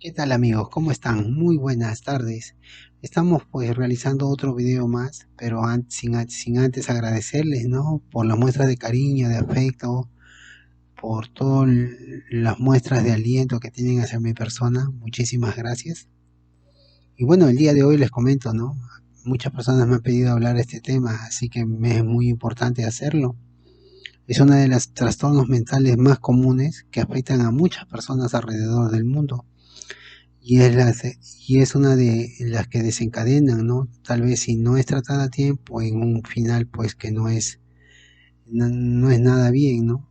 ¿Qué tal amigos? ¿Cómo están? Muy buenas tardes. Estamos pues realizando otro video más, pero sin antes agradecerles, ¿no? Por las muestras de cariño, de afecto, por todas las muestras de aliento que tienen hacia mi persona. Muchísimas gracias. Y bueno, el día de hoy les comento, ¿no? Muchas personas me han pedido hablar de este tema, así que me es muy importante hacerlo. Es uno de los trastornos mentales más comunes que afectan a muchas personas alrededor del mundo. Y es, la, y es una de las que desencadenan, ¿no? Tal vez si no es tratada a tiempo en un final, pues que no es nada bien, ¿no?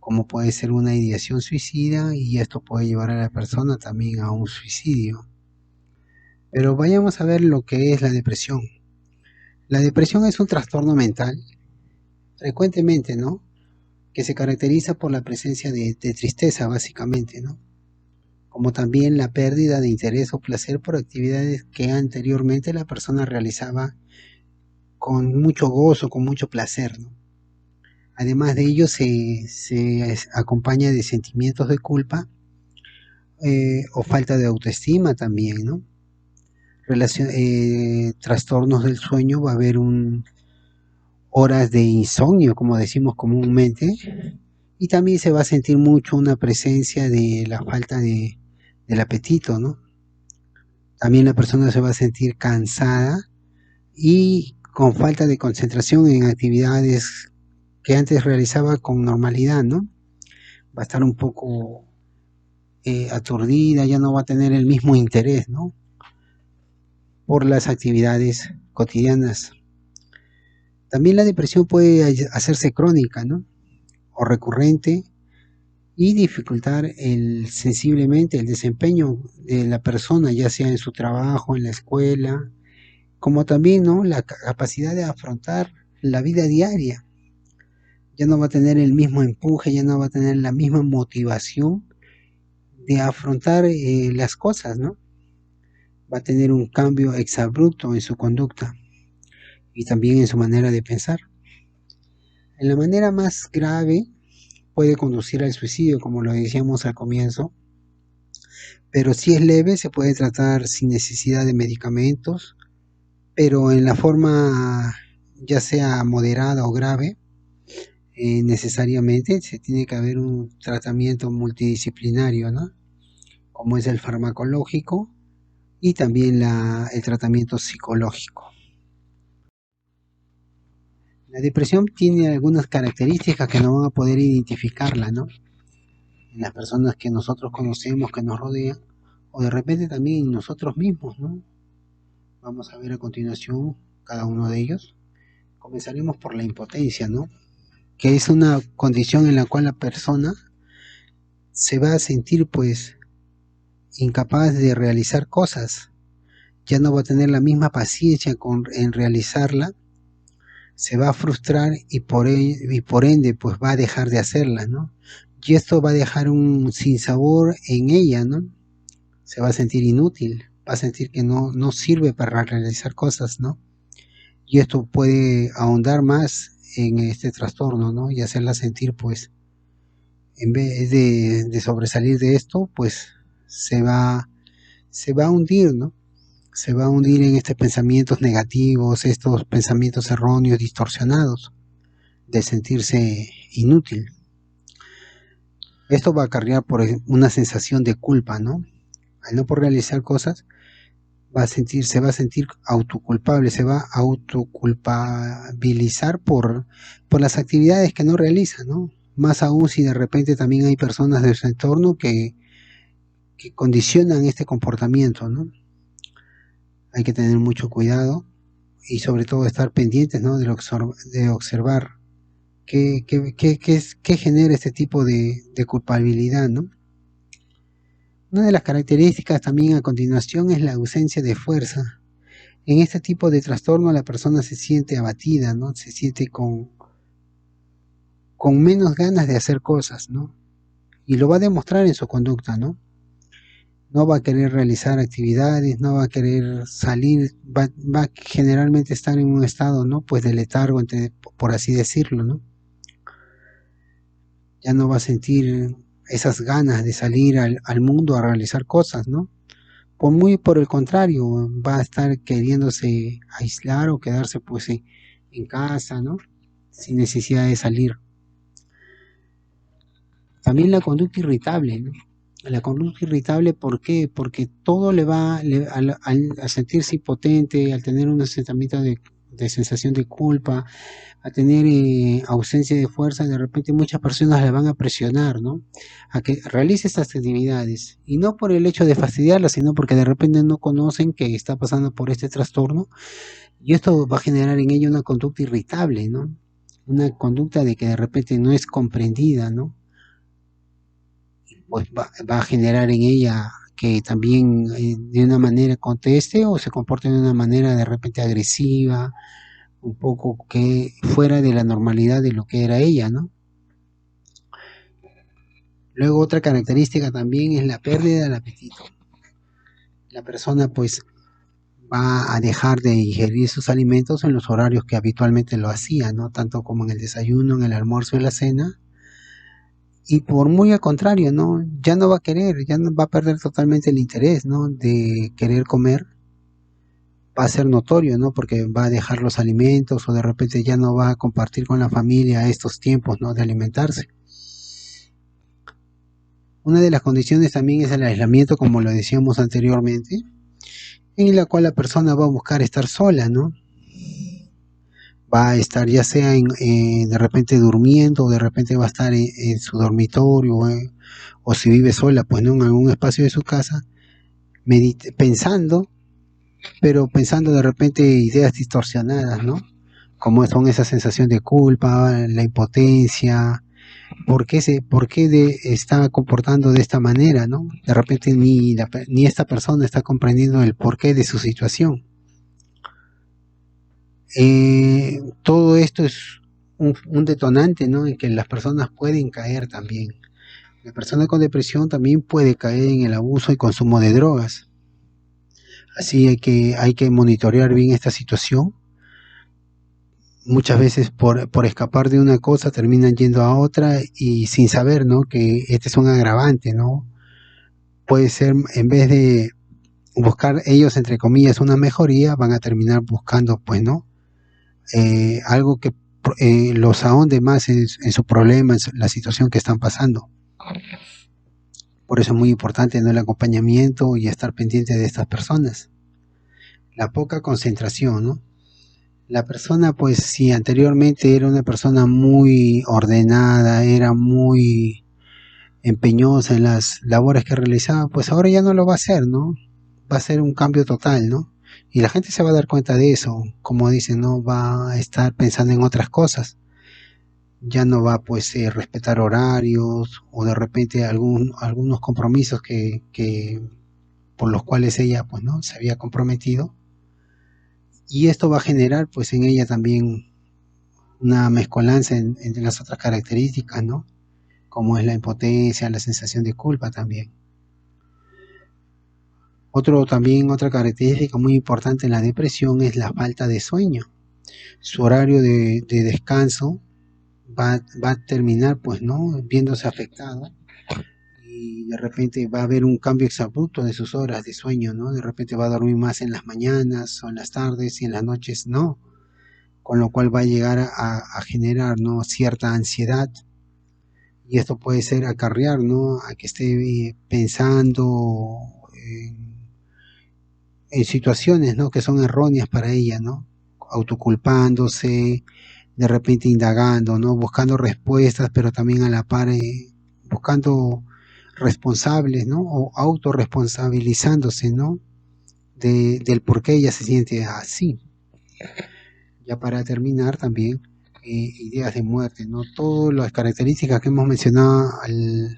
Como puede ser una ideación suicida y esto puede llevar a la persona también a un suicidio. Pero vayamos a ver lo que es la depresión. La depresión es un trastorno mental, frecuentemente, ¿no? Que se caracteriza por la presencia de tristeza, básicamente, ¿no? Como también la pérdida de interés o placer por actividades que anteriormente la persona realizaba con mucho gozo, con mucho placer, ¿no? Además de ello, se acompaña de sentimientos de culpa o falta de autoestima también, ¿no? Trastornos del sueño, va a haber horas de insomnio, como decimos comúnmente, y también se va a sentir mucho una presencia de la falta del apetito, ¿no? También la persona se va a sentir cansada y con falta de concentración en actividades que antes realizaba con normalidad, ¿no? Va a estar un poco aturdida, ya no va a tener el mismo interés, ¿no? Por las actividades cotidianas. También la depresión puede hacerse crónica, ¿no? O recurrente y dificultar sensiblemente el desempeño de la persona, ya sea en su trabajo, en la escuela, como también, ¿no? La capacidad de afrontar la vida diaria. Ya no va a tener el mismo empuje, ya no va a tener la misma motivación de afrontar las cosas, ¿no? Va a tener un cambio exabrupto en su conducta y también en su manera de pensar. En la manera más grave puede conducir al suicidio, como lo decíamos al comienzo, pero si es leve se puede tratar sin necesidad de medicamentos, pero en la forma ya sea moderada o grave, necesariamente se tiene que haber un tratamiento multidisciplinario, ¿no? Como es el farmacológico y también el tratamiento psicológico. La depresión tiene algunas características que no van a poder identificarla, ¿no? En las personas que nosotros conocemos, que nos rodean, o de repente también nosotros mismos, ¿no? Vamos a ver a continuación cada uno de ellos. Comenzaremos por la impotencia, ¿no? Que es una condición en la cual la persona se va a sentir pues incapaz de realizar cosas, ya no va a tener la misma paciencia en realizarla, se va a frustrar y por ende pues va a dejar de hacerla, ¿no? Y esto va a dejar un sinsabor en ella, ¿no? Se va a sentir inútil, va a sentir que no sirve para realizar cosas, ¿no? Y esto puede ahondar más en este trastorno, ¿no? Y hacerla sentir pues, en vez de sobresalir de esto, pues se va, se va a hundir, ¿no? Se va a hundir en estos pensamientos negativos, estos pensamientos erróneos, distorsionados, de sentirse inútil. Esto va a acarrear por una sensación de culpa, ¿no? Al no poder realizar cosas, se va a sentir autoculpable, se va a autoculpabilizar por las actividades que no realiza, ¿no? Más aún si de repente también hay personas de su entorno que condicionan este comportamiento, ¿no? Hay que tener mucho cuidado y sobre todo estar pendientes, ¿no? De observar qué genera este tipo de culpabilidad, ¿no? Una de las características también a continuación es la ausencia de fuerza. En este tipo de trastorno la persona se siente abatida, ¿no? Se siente con menos ganas de hacer cosas, ¿no? Y lo va a demostrar en su conducta, ¿no? No va a querer realizar actividades, no va a querer salir, va a generalmente estar en un estado, ¿no? Pues de letargo, por así decirlo, ¿no? Ya no va a sentir esas ganas de salir al mundo a realizar cosas, ¿no? por el contrario, va a estar queriéndose aislar o quedarse pues en casa, ¿no? Sin necesidad de salir. También la conducta irritable, ¿no? La conducta irritable, ¿por qué? Porque todo al sentirse impotente, al tener un sentimiento de sensación de culpa, a tener ausencia de fuerza, de repente muchas personas le van a presionar, ¿no? A que realice estas actividades. Y no por el hecho de fastidiarla, sino porque de repente no conocen que está pasando por este trastorno. Y esto va a generar en ella una conducta irritable, ¿no? Una conducta de que de repente no es comprendida, ¿no? Pues va a generar en ella que también de una manera conteste o se comporte de una manera de repente agresiva, un poco que fuera de la normalidad de lo que era ella, ¿no? Luego otra característica también es la pérdida del apetito. La persona pues va a dejar de ingerir sus alimentos en los horarios que habitualmente lo hacía, ¿no? Tanto como en el desayuno, en el almuerzo y la cena. Y por muy al contrario, ¿no? Ya no va a querer, ya no va a perder totalmente el interés, ¿no? De querer comer. Va a ser notorio, ¿no? Porque va a dejar los alimentos o de repente ya no va a compartir con la familia estos tiempos, ¿no? De alimentarse. Una de las condiciones también es el aislamiento, como lo decíamos anteriormente, en la cual la persona va a buscar estar sola, ¿no? Va a estar ya sea de repente durmiendo o de repente va a estar en su dormitorio o si vive sola, pues no en algún espacio de su casa, pensando, pero pensando de repente ideas distorsionadas, ¿no? Como son esa sensación de culpa, la impotencia, por qué está comportando de esta manera, ¿no? De repente ni esta persona está comprendiendo el porqué de su situación. Todo esto es un detonante, ¿no? En que las personas pueden caer también. La persona con depresión también puede caer en el abuso y consumo de drogas. Así hay que monitorear bien esta situación. Muchas veces por escapar de una cosa terminan yendo a otra y sin saber, ¿no? Que este es un agravante, ¿no? Puede ser, en vez de buscar ellos, entre comillas, una mejoría, van a terminar buscando, pues, ¿no? Algo que los ahonde más en su problema, en la situación que están pasando. Por eso es muy importante, ¿no? El acompañamiento y estar pendiente de estas personas. La poca concentración, ¿no? La persona, pues, si anteriormente era una persona muy ordenada, era muy empeñosa en las labores que realizaba, pues ahora ya no lo va a hacer, ¿no? Va a ser un cambio total, ¿no? Y la gente se va a dar cuenta de eso, como dicen, no va a estar pensando en otras cosas. Ya no va pues respetar horarios o de repente algunos compromisos que por los cuales ella pues no se había comprometido, y esto va a generar pues en ella también una mezcolanza entre las otras características, ¿no? Como es la impotencia, la sensación de culpa también. Otra característica muy importante en la depresión es la falta de sueño. Su horario de descanso va a terminar pues no viéndose afectado y de repente va a haber un cambio exabrupto de sus horas de sueño, ¿no? De repente va a dormir más en las mañanas o en las tardes y en las noches no, con lo cual va a llegar a generar, ¿no? Cierta ansiedad, y esto puede ser acarrear, ¿no? A que esté pensando en situaciones, ¿no? Que son erróneas para ella, ¿no? Autoculpándose, de repente indagando, ¿no? Buscando respuestas, pero también a la par buscando responsables, ¿no? O autorresponsabilizándose, ¿no? Del por qué ella se siente así. Ya para terminar también, ideas de muerte, ¿no? Todas las características que hemos mencionado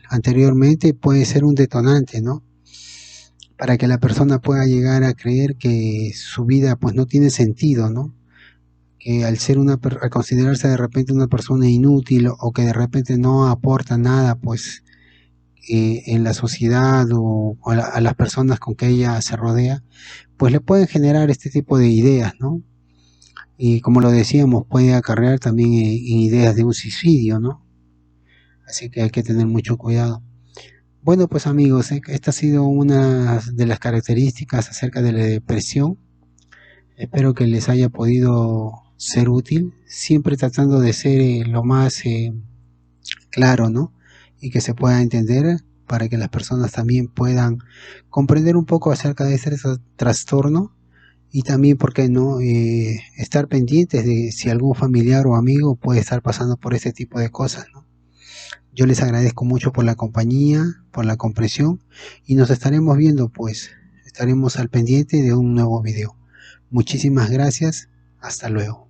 anteriormente puede ser un detonante, ¿no? Para que la persona pueda llegar a creer que su vida pues no tiene sentido, ¿no? Que al ser al considerarse de repente una persona inútil o que de repente no aporta nada pues en la sociedad o a las personas con que ella se rodea, pues le pueden generar este tipo de ideas, ¿no? Y como lo decíamos, puede acarrear también en ideas de un suicidio, ¿no? Así que hay que tener mucho cuidado. Bueno, pues amigos, esta ha sido una de las características acerca de la depresión. Espero que les haya podido ser útil, siempre tratando de ser lo más claro, ¿no? Y que se pueda entender para que las personas también puedan comprender un poco acerca de este trastorno y también, ¿por qué no?, estar pendientes de si algún familiar o amigo puede estar pasando por este tipo de cosas, ¿no? Yo les agradezco mucho por la compañía, por la comprensión y nos estaremos viendo, pues estaremos al pendiente de un nuevo video. Muchísimas gracias, hasta luego.